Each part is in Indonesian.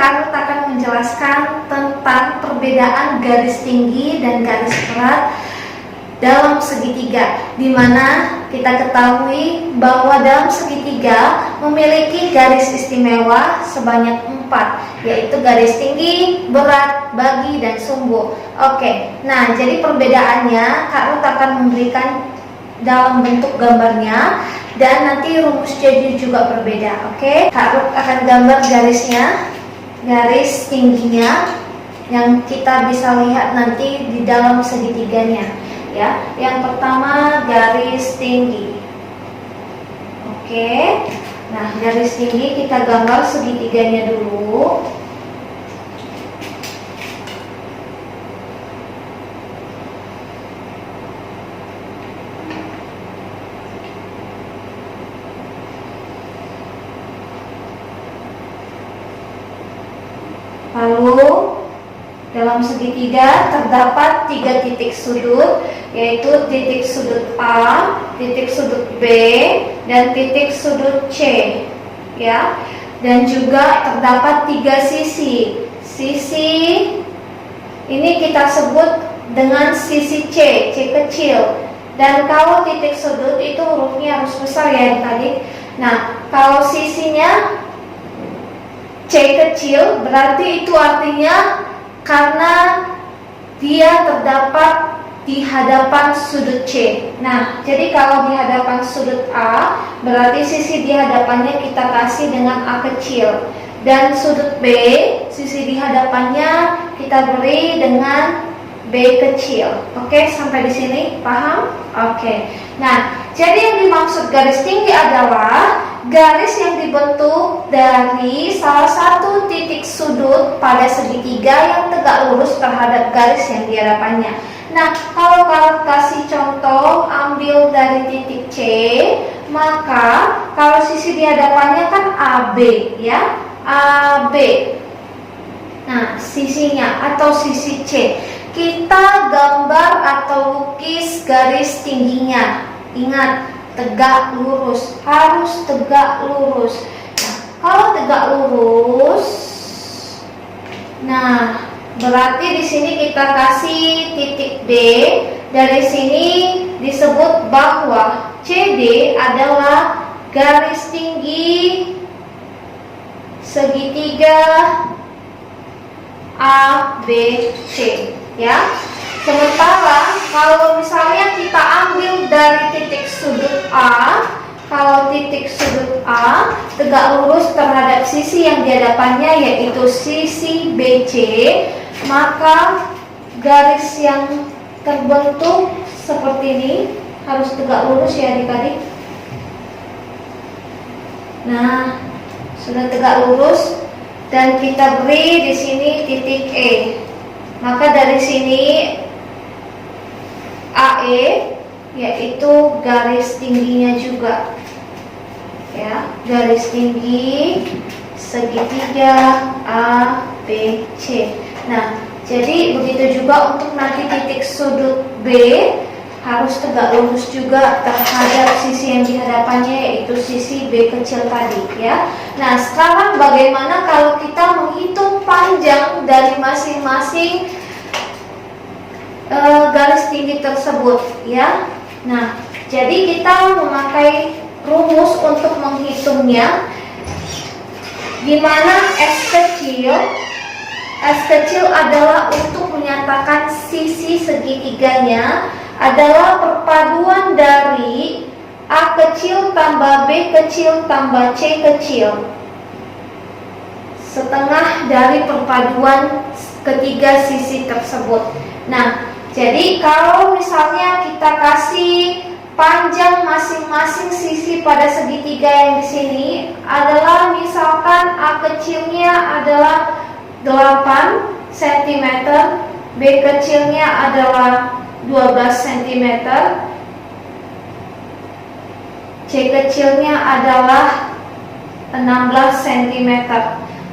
Karut akan menjelaskan tentang perbedaan garis tinggi dan garis berat dalam segitiga, di mana kita ketahui bahwa dalam segitiga memiliki garis istimewa sebanyak 4, yaitu garis tinggi, berat, bagi, dan sumbu. Oke, nah jadi perbedaannya Kak Ruth akan memberikan dalam bentuk gambarnya, dan nanti rumus jadi juga berbeda. Oke, Kak Ruth akan gambar garisnya, garis tingginya yang kita bisa lihat nanti di dalam segitiganya. Ya, yang pertama garis tinggi. Oke, nah garis tinggi kita gambar segitiganya dulu. Lalu dalam segitiga terdapat 3 titik sudut, yaitu titik sudut A, titik sudut B, dan titik sudut C, ya. Dan juga terdapat 3 sisi. Sisi ini kita sebut dengan sisi C, C kecil. Dan kalau titik sudut itu hurufnya harus besar ya adik-adik. Nah, kalau sisinya C kecil berarti itu artinya karena dia terdapat di hadapan sudut C. Nah, jadi kalau di hadapan sudut A, berarti sisi di hadapannya kita kasih dengan A kecil. Dan sudut B, sisi di hadapannya kita beri dengan B kecil. Oke, sampai di sini paham? Oke. Nah, jadi yang dimaksud garis tinggi adalah garis yang dibentuk dari salah satu titik sudut pada segitiga yang tegak lurus terhadap garis yang di hadapannya. Nah, kalau Kak kasih contoh ambil dari titik C, maka kalau sisi di hadapannya kan AB, ya, AB. Nah, sisinya atau sisi C, kita gambar atau lukis garis tingginya. Ingat, tegak lurus, harus tegak lurus. Nah, kalau tegak lurus, nah berarti di sini kita kasih titik D. Dari sini disebut bahwa CD adalah garis tinggi segitiga ABC, ya. Sementara kalau misalnya kita ambil dari titik sudut A, kalau titik sudut A tegak lurus terhadap sisi yang di hadapannya yaitu sisi BC, maka garis yang terbentuk seperti ini harus tegak lurus ya adik-adik. Nah, sudah tegak lurus dan kita beri di sini titik E. Maka dari sini AE yaitu garis tingginya juga, ya, garis tinggi segitiga ABC. Nah, jadi begitu juga untuk nanti titik sudut B harus tegak lurus juga terhadap sisi yang di hadapannya yaitu sisi B kecil tadi, ya. Nah, sekarang bagaimana kalau kita menghitung panjang dari masing-masing garis tinggi tersebut, ya. Nah, jadi kita memakai rumus untuk menghitungnya, di mana S kecil adalah untuk menyatakan sisi segitiganya adalah perpaduan dari A kecil tambah B kecil tambah C kecil, setengah dari perpaduan ketiga sisi tersebut. Nah, jadi kalau misalnya kita kasih panjang masing-masing sisi pada segitiga yang di sini adalah misalkan A kecilnya adalah 8 cm, B kecilnya adalah 12 cm, C kecilnya adalah 16 cm.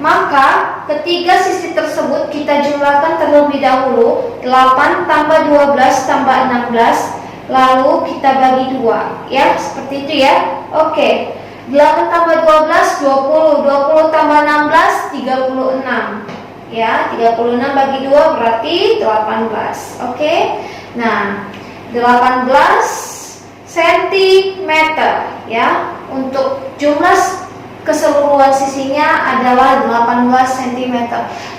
Maka ketiga sisi tersebut kita jumlahkan terlebih dahulu. 8 tambah 12 tambah 16, lalu kita bagi 2, ya, seperti itu ya. Oke. 8 tambah 12, 20. 20 tambah 16, 36. Ya, 36 bagi 2 berarti 18. Oke. Nah, 18 cm ya. Untuk jumlah keseluruhan sisinya adalah 18 cm.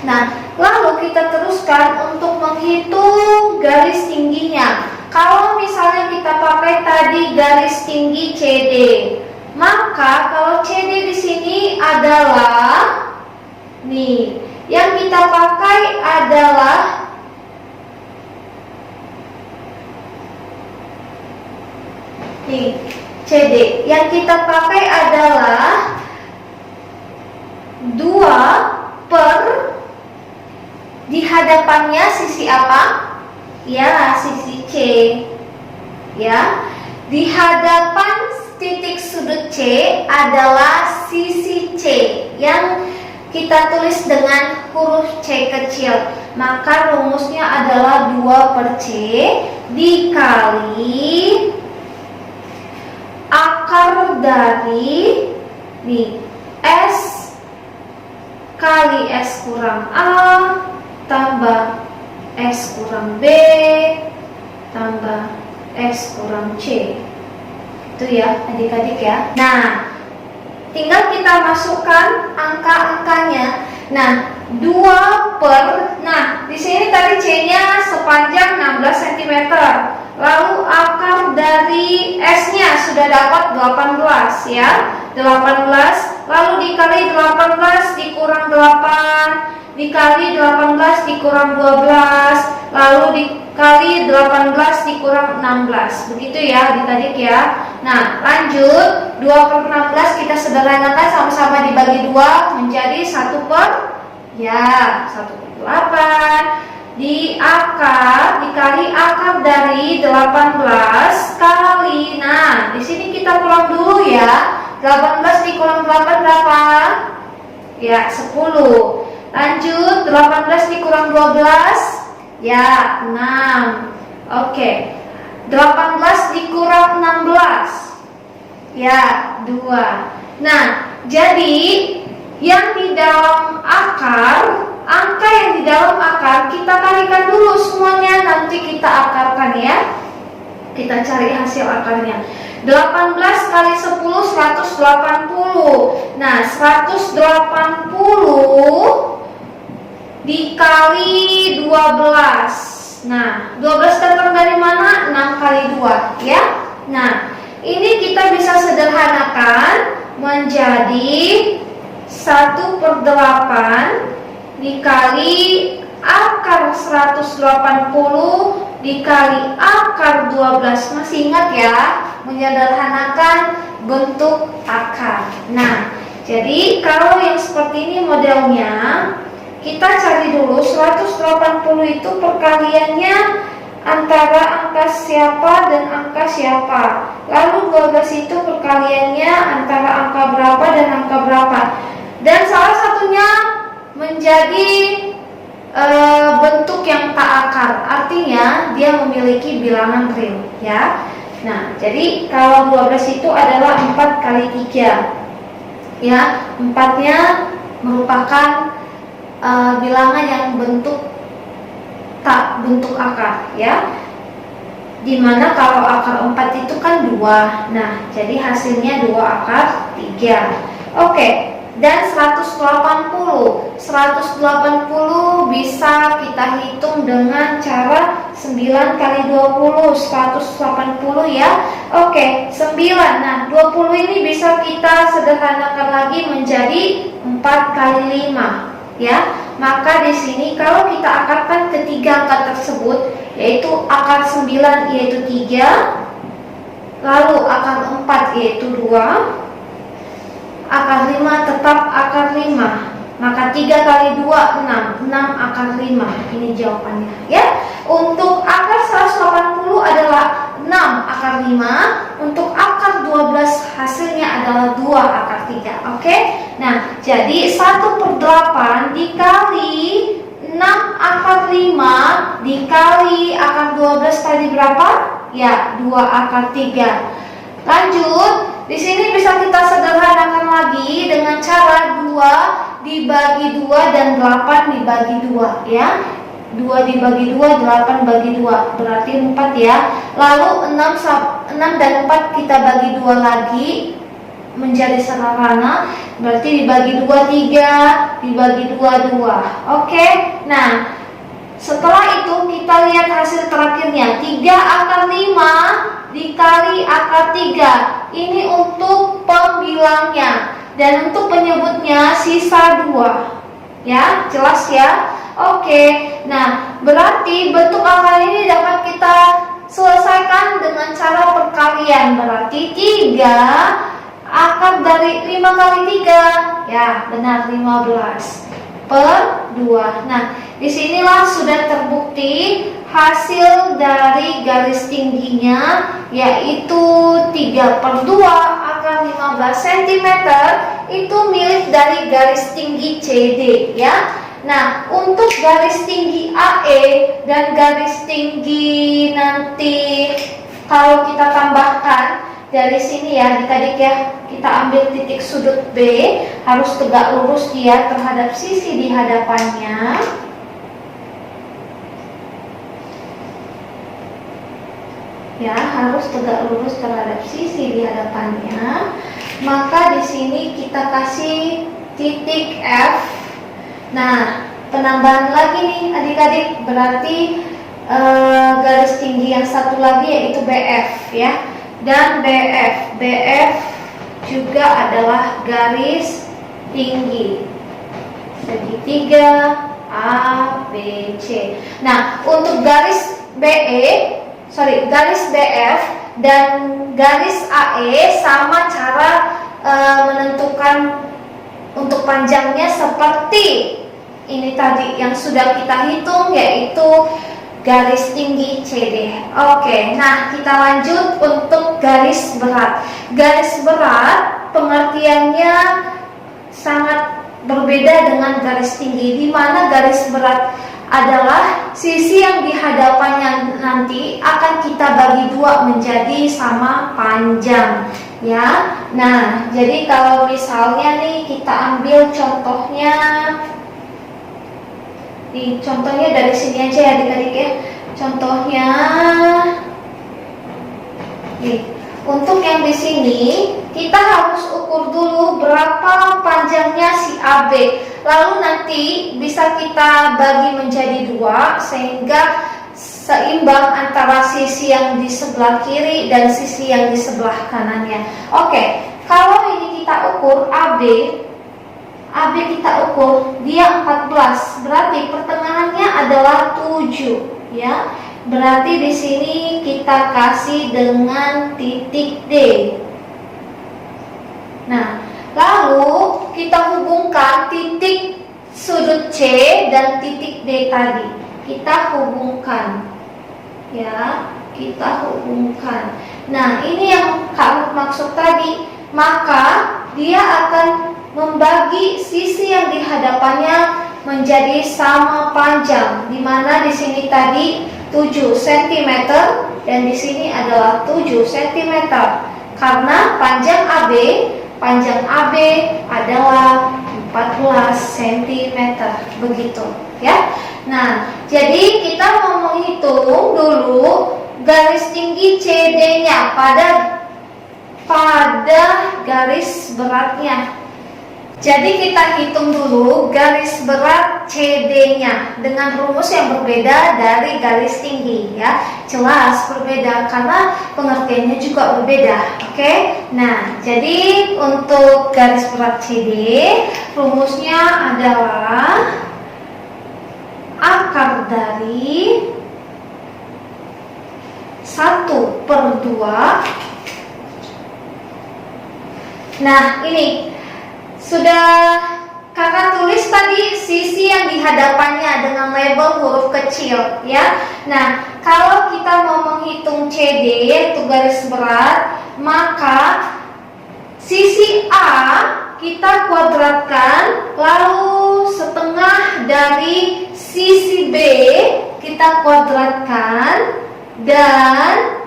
Nah, lalu kita teruskan untuk menghitung garis tingginya. Kalau misalnya kita pakai tadi garis tinggi CD, maka kalau CD di sini adalah nih, yang kita pakai adalah nih, CD. Yang kita pakai adalah 2 per di hadapannya sisi apa? Ya, sisi C. Ya. Di hadapan titik sudut C adalah sisi C yang kita tulis dengan huruf C kecil. Maka rumusnya adalah 2 per C dikali akar dari nih, S kali S kurang A tambah S kurang B tambah S kurang C. Itu ya adik-adik ya. Nah, tinggal kita masukkan angka-angkanya. Nah, 2 per, nah di sini tadi C-nya sepanjang 16 cm. Lalu akar dari S-nya sudah dapat 18 ya. 18 lalu dikali 18 dikurang 8 dikali 18 dikurang 12 lalu dikali 18 dikurang 16. Begitu ya adik-adik ya. Nah, lanjut 2 per 16 kita sederhanakan sama-sama dibagi 2 menjadi 1 per ya 1 per 8 di akar dikali akar dari 18 kali. Nah, di sini kita kurang dulu ya. 18 dikurang 8 berapa? Ya, 10. Lanjut 18 dikurang 12 ya 6. Oke. 18 dikurang 16 ya 2. Nah, jadi yang di dalam akar, angka yang di dalam akar kita kalikan dulu semuanya, nanti kita akarkan ya. Kita cari hasil akarnya. 18 kali 10 180. Nah, 180 dikali 12. Nah, 12 datang dari mana? 6 kali 2 ya. Nah, ini kita bisa sederhanakan menjadi 1 per 8 dikali akar 180 dikali akar 12. Masih ingat ya, menyederhanakan bentuk akar. Nah, jadi kalau yang seperti ini modelnya, kita cari dulu 180 itu perkaliannya antara angka siapa dan angka siapa. Lalu 12 itu perkaliannya antara angka berapa dan angka berapa. Dan salah satunya menjadi bentuk yang tak akar, artinya dia memiliki bilangan real ya. Nah, jadi kalau 12 itu adalah 4 kali 3 ya, 4-nya merupakan bilangan yang bentuk tak bentuk akar ya. Dimana kalau akar 4 itu kan 2. Nah, jadi hasilnya 2 akar 3. Oke. Dan 180 bisa kita hitung dengan cara 9 kali 20 180 ya. Oke, 9. Nah, 20 ini bisa kita sederhanakan lagi menjadi 4 kali 5 ya. Maka di sini kalau kita akarkan ketiga angka tersebut, yaitu akar 9 yaitu 3, lalu akar 4 yaitu 2, akar 5 tetap akar 5. Maka 3 kali 2 6 akar 5. Ini jawabannya ya. Untuk akar 180 adalah 6 akar 5. Untuk akar 12 hasilnya adalah 2 akar 3. Oke. Nah, jadi 1 per 8 dikali 6 akar 5 dikali akar 12 tadi berapa? Ya, 2 akar 3. Lanjut, di sini bisa kita sederhanakan lagi dengan cara 2 dibagi 2 dan 8 dibagi 2 ya. 2 dibagi 2, 8 bagi 2, berarti 4 ya. Lalu 6 dan 4 kita bagi 2 lagi menjadi sederhana, berarti dibagi 2, 3, dibagi 2, 2. Oke, nah setelah itu kita lihat hasil terakhirnya. 3 akar 5 dikali akar 3. Ini untuk pembilangnya. Dan untuk penyebutnya sisa 2. Ya, jelas ya? Oke, nah berarti bentuk akar ini dapat kita selesaikan dengan cara perkalian. Berarti 3 akar dari 5 kali 3. Ya, benar 15 per 2. Nah, disinilah sudah terbukti hasil dari garis tingginya, yaitu 3 per 2 akar 15 cm itu milik dari garis tinggi CD ya. Nah, untuk garis tinggi AE dan garis tinggi nanti kalau kita tambahkan dari sini ya adik-adik ya, kita ambil titik sudut B, harus tegak lurus dia terhadap sisi di hadapannya. Ya, harus tegak lurus terhadap sisi di hadapannya. Maka di sini kita kasih titik F. Nah, penambahan lagi nih adik-adik, berarti garis tinggi yang satu lagi yaitu BF ya. Dan BF juga adalah garis tinggi segitiga ABC. Nah, untuk garis garis BF dan garis AE sama cara menentukan untuk panjangnya seperti ini tadi yang sudah kita hitung, yaitu garis tinggi CD. Oke, nah kita lanjut untuk garis berat. Garis berat pengertiannya sangat berbeda dengan garis tinggi, di mana garis berat adalah sisi yang di hadapannya nanti akan kita bagi 2 menjadi sama panjang ya. Nah, jadi kalau misalnya nih kita ambil contohnya, contohnya dari sini aja ya adik-adik ya. Contohnya nih, untuk yang di sini kita harus ukur dulu berapa panjangnya si AB. Lalu nanti bisa kita bagi menjadi 2 sehingga seimbang antara sisi yang di sebelah kiri dan sisi yang di sebelah kanannya. Oke, kalau ini kita ukur AB kita ukur dia 14, berarti pertengahannya adalah 7 ya. Berarti di sini kita kasih dengan titik D. Nah, lalu kita hubungkan titik sudut C dan titik D tadi. Kita hubungkan ya, kita hubungkan. Nah, ini yang Kak maksud tadi. Maka dia akan membagi sisi yang di hadapannya menjadi sama panjang, di mana di sini tadi 7 cm dan di sini adalah 7 cm. Karena panjang AB adalah 14 cm, begitu ya. Nah, jadi kita mau menghitung dulu garis tinggi CD-nya pada garis beratnya. Jadi kita hitung dulu garis berat CD-nya dengan rumus yang berbeda dari garis tinggi ya. Jelas berbeda karena pengertiannya juga berbeda. Oke. Nah, jadi untuk garis berat CD rumusnya adalah akar dari 1/2. Nah, ini sudah kakak tulis tadi sisi yang di hadapannya dengan label huruf kecil ya. Nah, kalau kita mau menghitung CD yaitu garis berat, maka sisi A kita kuadratkan, lalu setengah dari sisi B kita kuadratkan, dan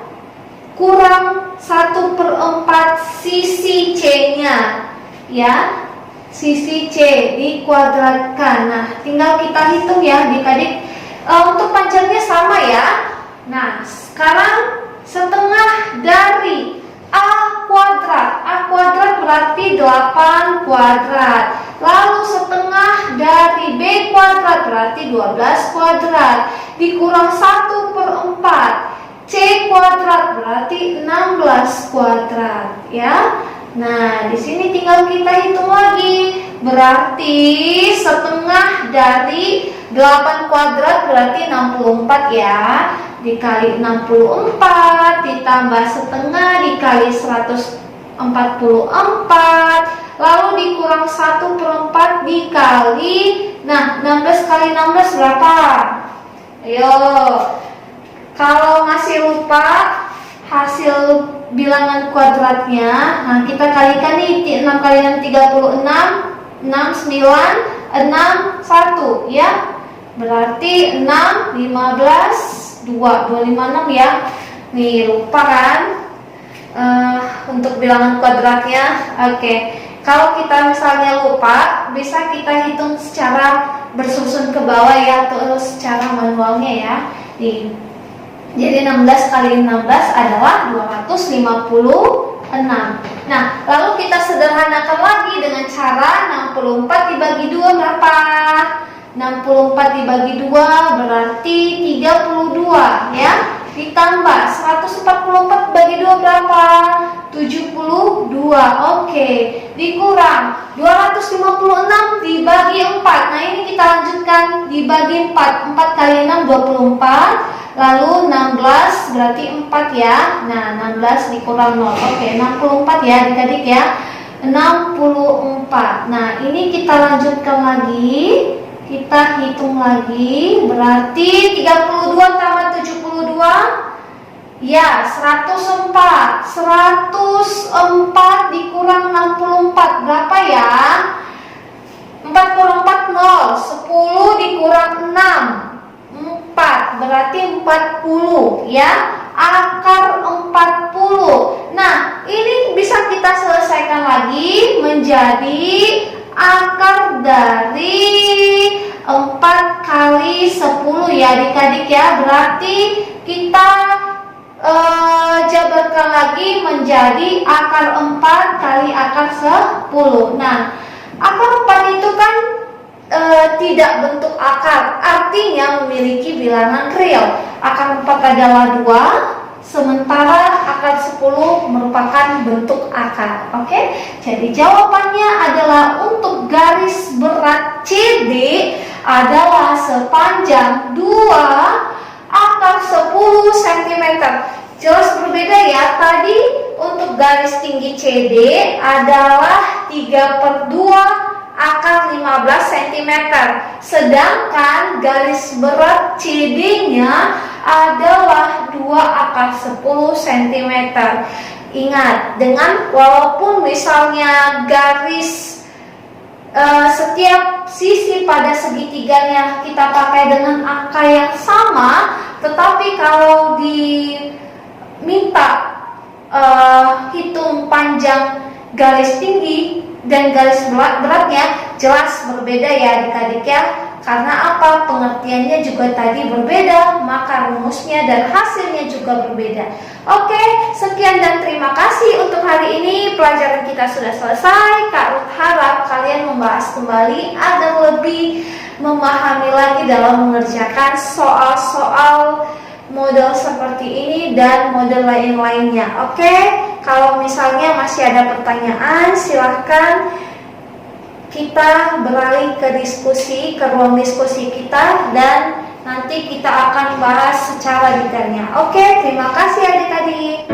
kurang 1/4 sisi C-nya, ya. Sisi C dikuadratkan. Nah, tinggal kita hitung ya adik-adik. Untuk panjangnya sama ya. Nah, sekarang setengah dari A kuadrat. A kuadrat berarti 8 kuadrat. Lalu setengah dari B kuadrat berarti 12 kuadrat. Dikurang 1/4. C kuadrat berarti 16 kuadrat ya. Nah, di sini tinggal kita hitung lagi. Berarti setengah dari 8 kuadrat berarti 64 ya. Dikali 64 ditambah setengah dikali 144. Lalu dikurang 1/4 dikali. Nah, 16 kali 16 berapa? Ayo. Kalau masih lupa hasil bilangan kuadratnya, nah kita kalikan nih. 6 kali 6 36, 6 9 6 1 ya. Berarti 6 15 2 256 ya. Nih lupa kan untuk bilangan kuadratnya. Oke. Kalau kita misalnya lupa, bisa kita hitung secara bersusun ke bawah ya, atau secara manualnya ya. Jadi 16 kali 16 adalah 256. Nah, lalu kita sederhanakan lagi dengan cara 64 dibagi 2 berapa? 64 dibagi 2 berarti 32 ya. Ditambah 144 bagi 2 berapa? 72. Oke. Dikurang 256 dibagi 4. Nah, ini kita lanjutkan dibagi 4. 4 kali 6 24. Lalu 16 berarti 4 ya. Nah, 16 dikurang 0. Oke, 64 ya adik-adik ya. 64. Nah, ini kita lanjutkan lagi. Kita hitung lagi. Berarti 32 tambah 72 ya 104. 104 dikurang 64 berapa ya? 4 kurang 4 0. 10 dikurang 6 4 berarti 40 ya. Akar 40. Nah, ini bisa kita selesaikan lagi menjadi akar dari 4 kali 10 ya adik-adik ya. Berarti kita jabarkan lagi menjadi akar 4 kali akar 10. Nah, akar 4 itu kan tidak bentuk akar, artinya memiliki bilangan real. Akar 4 adalah 2, sementara akar 10 merupakan bentuk akar. Oke? Jadi jawabannya adalah untuk garis berat CD adalah sepanjang 2 akar 10 cm. Jelas berbeda ya. Tadi untuk garis tinggi CD adalah 3/2 akar 15 cm. Sedangkan garis berat CD-nya adalah 2 akar 10 cm. Ingat, dengan walaupun misalnya garis setiap sisi pada segitiganya kita pakai dengan angka yang sama, tetapi kalau diminta hitung panjang garis tinggi dan garis beratnya jelas berbeda ya adik-adik ya. Karena apa? Pengertiannya juga tadi berbeda, maka rumusnya dan hasilnya juga berbeda. Oke, sekian dan terima kasih untuk hari ini. Pelajaran kita sudah selesai. Kak Ruth harap kalian membahas kembali agar lebih memahami lagi dalam mengerjakan soal-soal model seperti ini dan model lain-lainnya. Oke, kalau misalnya masih ada pertanyaan, silahkan kita beralih ke diskusi, ke ruang diskusi kita, dan nanti kita akan bahas secara detailnya. Oke, terima kasih adik-adik.